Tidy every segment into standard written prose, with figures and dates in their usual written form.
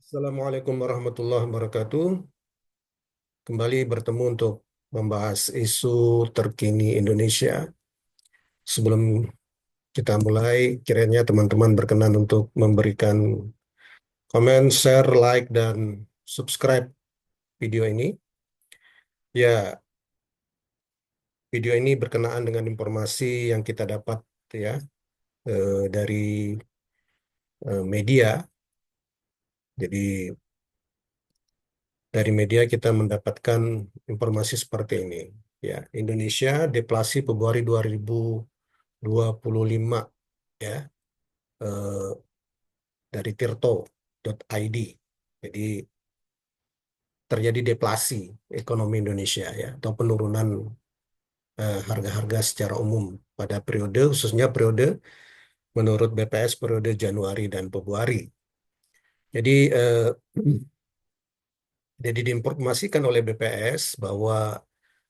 Assalamualaikum warahmatullahi wabarakatuh. Kembali bertemu untuk membahas isu terkini Indonesia. Sebelum kita mulai, kiranya teman-teman berkenan untuk memberikan komen, share, like, dan subscribe video ini. Ya, video ini berkenaan dengan informasi yang kita dapat ya dari media. Jadi dari media kita mendapatkan informasi seperti ini. Ya, Indonesia deflasi Februari 2025 ya eh, dari tirto.id. Jadi terjadi deflasi ekonomi Indonesia ya atau penurunan harga-harga secara umum pada periode khususnya periode menurut BPS periode Januari dan Februari. Jadi jadi diinformasikan oleh BPS bahwa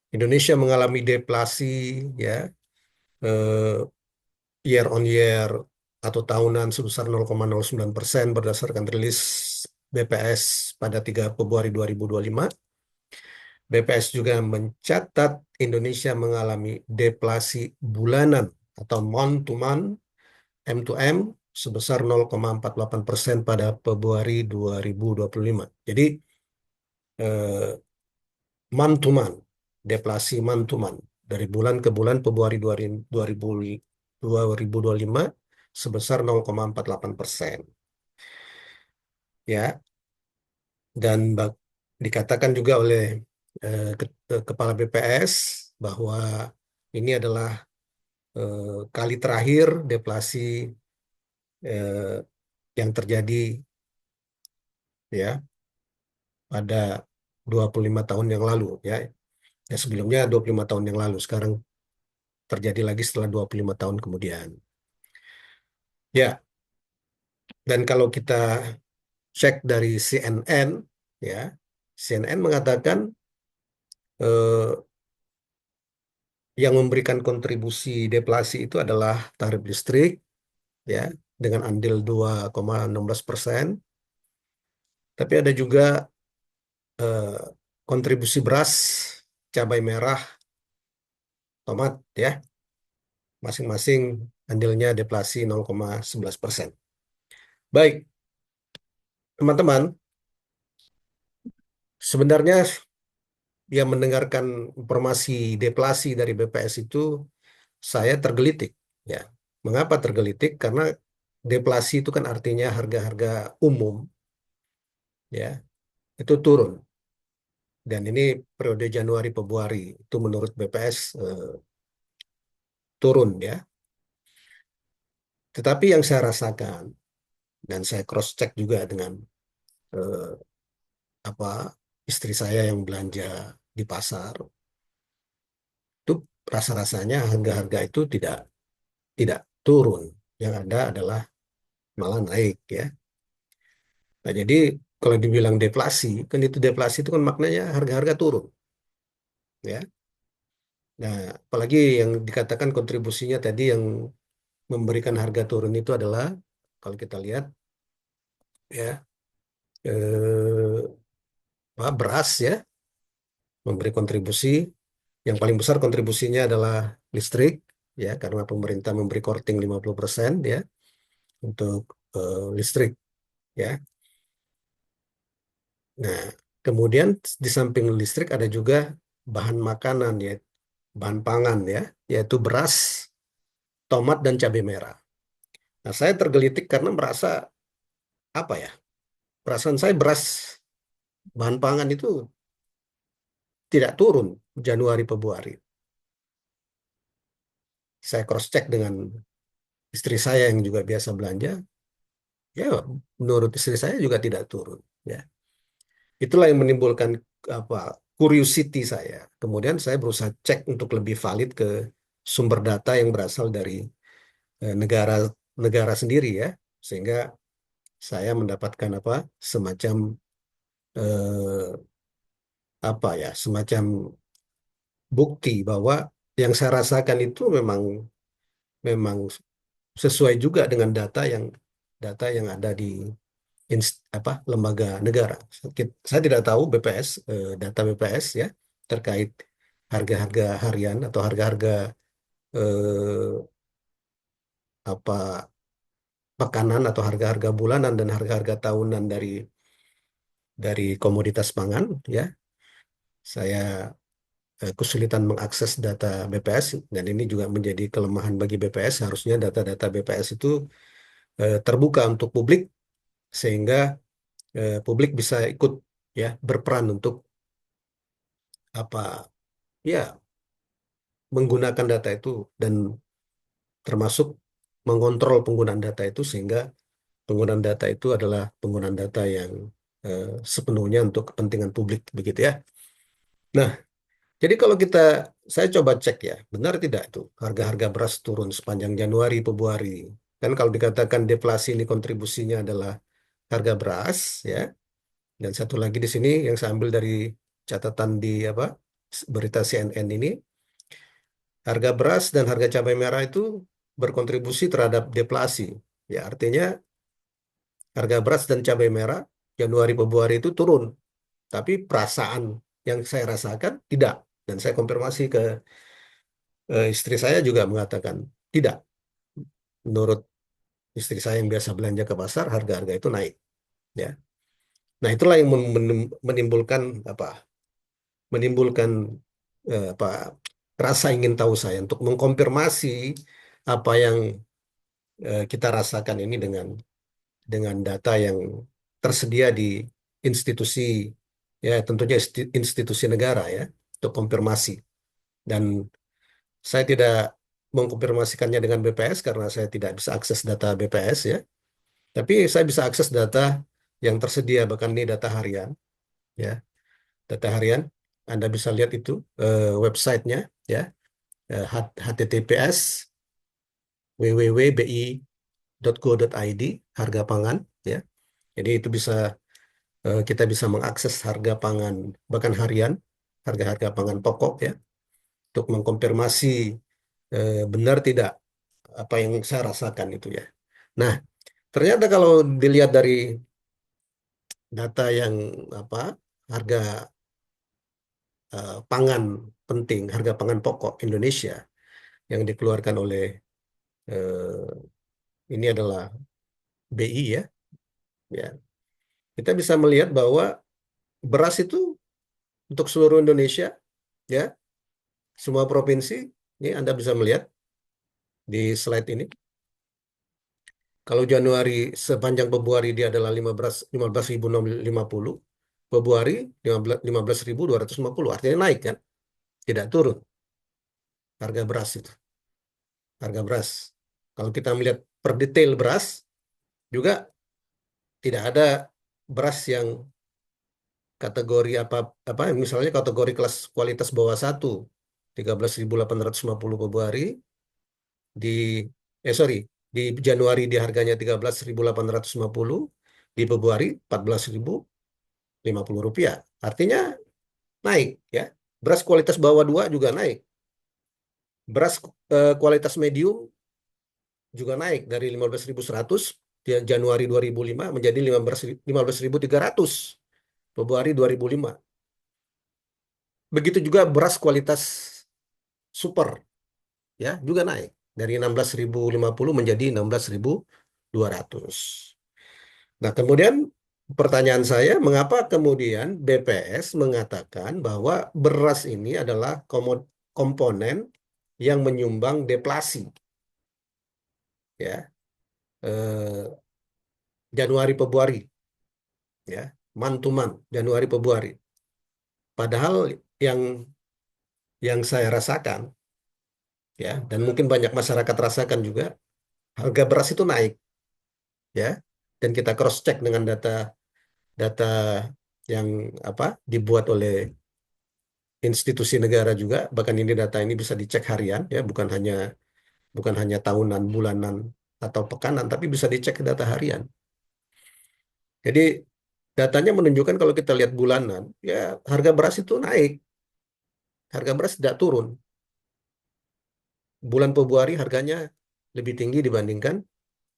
Indonesia mengalami deflasi ya eh, year on year atau tahunan sebesar 0,09% berdasarkan rilis BPS pada 3 Februari 2025. BPS juga mencatat Indonesia mengalami deflasi bulanan atau month to month M2M sebesar 0,48% pada Februari 2025. Jadi eh, month to month, deflasi month to month dari bulan ke bulan Februari 2025 sebesar 0,48%. Ya, dan dikatakan juga oleh Kepala BPS bahwa ini adalah kali terakhir deflasi eh, yang terjadi ya pada 25 tahun yang lalu ya. Ya sebelumnya 25 tahun yang lalu, sekarang terjadi lagi setelah 25 tahun kemudian. Ya, dan kalau kita cek dari CNN ya, CNN mengatakan eh, yang memberikan kontribusi deflasi itu adalah tarif listrik ya dengan andil 2,16%. Tapi ada juga eh, kontribusi beras, cabai merah, tomat ya, masing-masing andilnya deflasi 0,11%. Baik, teman-teman, sebenarnya yang mendengarkan informasi deflasi dari BPS itu saya tergelitik ya. Mengapa tergelitik? Karena deflasi itu kan artinya harga-harga umum ya itu turun. Dan ini periode Januari Februari itu menurut BPS turun ya. Tetapi yang saya rasakan dan saya cross check juga dengan eh, apa istri saya yang belanja di pasar itu rasa-rasanya harga-harga itu tidak turun. Yang ada adalah malah naik ya. Nah, jadi kalau dibilang deflasi, kan itu deflasi itu kan maknanya harga-harga turun ya. Nah, apalagi yang dikatakan kontribusinya tadi yang memberikan harga turun itu adalah kalau kita lihat ya beras ya memberi kontribusi yang paling besar kontribusinya adalah listrik ya karena pemerintah memberi korting 50% ya untuk listrik ya. Nah, kemudian di samping listrik ada juga bahan makanan ya, bahan pangan ya, yaitu beras, tomat dan cabai merah. Nah, saya tergelitik karena merasa apa ya? Perasaan saya beras bahan pangan itu tidak turun Januari Februari. Saya cross check dengan istri saya yang juga biasa belanja, ya menurut istri saya juga tidak turun. Ya, itulah yang menimbulkan apa curiosity saya. Kemudian saya berusaha cek untuk lebih valid ke sumber data yang berasal dari negara negara sendiri ya, sehingga saya mendapatkan apa semacam eh, apa ya semacam bukti bahwa yang saya rasakan itu memang memang sesuai juga dengan data yang ada lembaga negara. Saya tidak tahu BPS, data BPS ya terkait harga-harga harian atau harga-harga eh, apa pekanan atau harga-harga bulanan dan harga-harga tahunan dari komoditas pangan ya. Saya kesulitan mengakses data BPS dan ini juga menjadi kelemahan bagi BPS. Harusnya data-data BPS itu terbuka untuk publik sehingga publik bisa ikut ya berperan untuk apa ya menggunakan data itu dan termasuk mengontrol penggunaan data itu sehingga penggunaan data itu adalah penggunaan data yang sepenuhnya untuk kepentingan publik begitu ya. Nah, jadi kalau saya coba cek ya, benar tidak itu harga-harga beras turun sepanjang Januari, Februari. Kan kalau dikatakan deflasi ini kontribusinya adalah harga beras ya. Dan satu lagi di sini yang saya ambil dari catatan di berita CNN ini, harga beras dan harga cabai merah itu berkontribusi terhadap deflasi. Ya, artinya harga beras dan cabai merah Januari Februari itu turun, tapi perasaan yang saya rasakan tidak. Dan saya konfirmasi ke istri saya juga mengatakan tidak. Menurut istri saya yang biasa belanja ke pasar, harga-harga itu naik. Ya, nah itulah yang menimbulkan apa? Menimbulkan apa? Rasa ingin tahu saya untuk mengkonfirmasi apa yang kita rasakan ini dengan data yang tersedia di institusi ya tentunya institusi negara ya untuk konfirmasi dan saya tidak mengkonfirmasikannya dengan BPS karena saya tidak bisa akses data BPS ya tapi saya bisa akses data yang tersedia bahkan ini data harian ya data harian Anda bisa lihat itu websitenya ya HTTPS www.bi.go.id harga pangan ya jadi itu kita bisa mengakses harga pangan bahkan harian, harga-harga pangan pokok ya, untuk mengkonfirmasi benar tidak apa yang saya rasakan itu ya. Nah, ternyata kalau dilihat dari data yang apa harga pangan penting, harga pangan pokok Indonesia yang dikeluarkan oleh ini adalah BI ya, ya. Kita bisa melihat bahwa beras itu untuk seluruh Indonesia ya, semua provinsi, ini Anda bisa melihat di slide ini. Kalau Januari sepanjang Februari dia adalah 15.650, Februari 15.250, artinya naik kan, tidak turun harga beras itu, harga beras. Kalau kita melihat per detail beras juga tidak ada beras yang kategori apa apa misalnya kategori kelas kualitas bawah 1 13.850 Februari di sorry di Januari di harganya 13.850 di Februari 14.050 rupiah artinya naik ya beras kualitas bawah 2 juga naik beras kualitas medium juga naik dari 15.100 di Januari 2005 menjadi 15.300 Februari 2005 begitu juga beras kualitas super ya juga naik dari 16.050 menjadi 16.200. Nah, kemudian pertanyaan saya, mengapa kemudian BPS mengatakan bahwa beras ini adalah komponen yang menyumbang deflasi, ya, Januari Februari, ya, month to month, Januari Februari. Padahal yang saya rasakan, ya, dan mungkin banyak masyarakat rasakan juga, harga beras itu naik, ya, dan kita cross check dengan data yang dibuat oleh institusi negara juga bahkan ini data ini bisa dicek harian ya bukan hanya tahunan bulanan atau pekanan tapi bisa dicek data harian jadi datanya menunjukkan kalau kita lihat bulanan ya harga beras itu naik harga beras tidak turun bulan Februari harganya lebih tinggi dibandingkan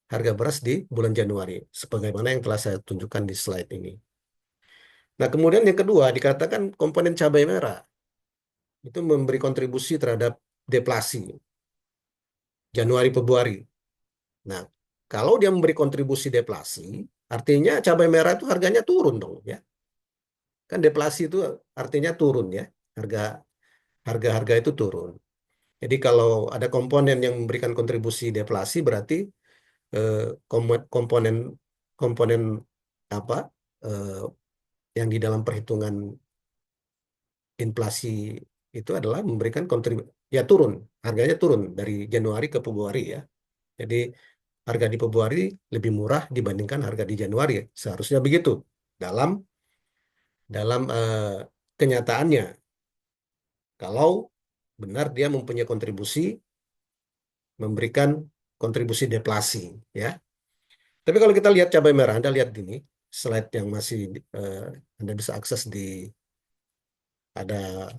harga beras di bulan Januari, sebagaimana yang telah saya tunjukkan di slide ini. Nah, kemudian yang kedua dikatakan komponen cabai merah itu memberi kontribusi terhadap deflasi Januari Februari. Nah, kalau dia memberi kontribusi deflasi, artinya cabai merah itu harganya turun dong ya. Kan deflasi itu artinya turun ya. Harga harga itu turun. Jadi kalau ada komponen yang memberikan kontribusi deflasi berarti eh, komponen komponen apa eh, yang di dalam perhitungan inflasi itu adalah memberikan kontribusi ya turun, harganya turun dari Januari ke Februari ya. Jadi harga di Februari lebih murah dibandingkan harga di Januari. Seharusnya begitu dalam dalam kenyataannya. Kalau benar dia mempunyai kontribusi memberikan kontribusi deflasi ya. Tapi kalau kita lihat cabai merah, Anda lihat ini slide yang masih eh, Anda bisa akses di ada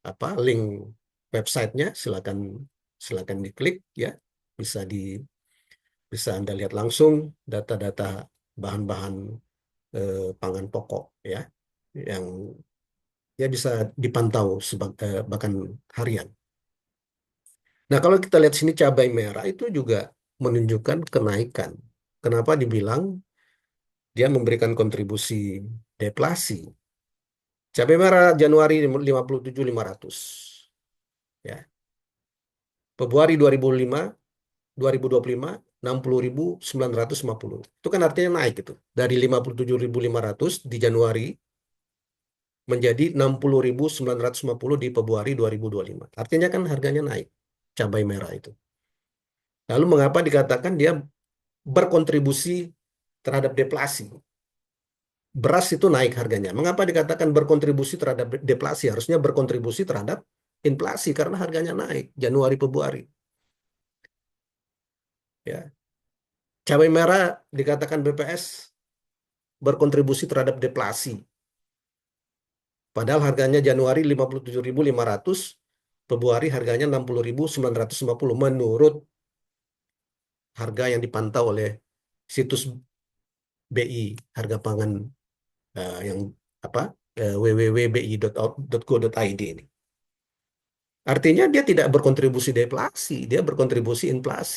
apa link websitenya, silakan silakan diklik ya. Bisa di bisa Anda lihat langsung data-data bahan-bahan pangan pokok ya yang ya bisa dipantau bahkan harian. Nah, kalau kita lihat sini cabai merah itu juga menunjukkan kenaikan. Kenapa dibilang dia memberikan kontribusi deflasi? Cabai merah Januari 57.500 ya. Februari 2025 60.950. Itu kan artinya naik itu. Dari 57.500 di Januari menjadi 60.950 di Februari 2025. Artinya kan harganya naik cabai merah itu. Lalu mengapa dikatakan dia berkontribusi terhadap deflasi? Beras itu naik harganya. Mengapa dikatakan berkontribusi terhadap deflasi? Harusnya berkontribusi terhadap inflasi karena harganya naik Januari Februari. Ya. Cabai merah dikatakan BPS berkontribusi terhadap deflasi. Padahal harganya Januari 57.500, Februari harganya 60.950 menurut harga yang dipantau oleh situs BI, harga pangan yang apa www.bi.go.id ini. Artinya dia tidak berkontribusi deflasi, dia berkontribusi inflasi.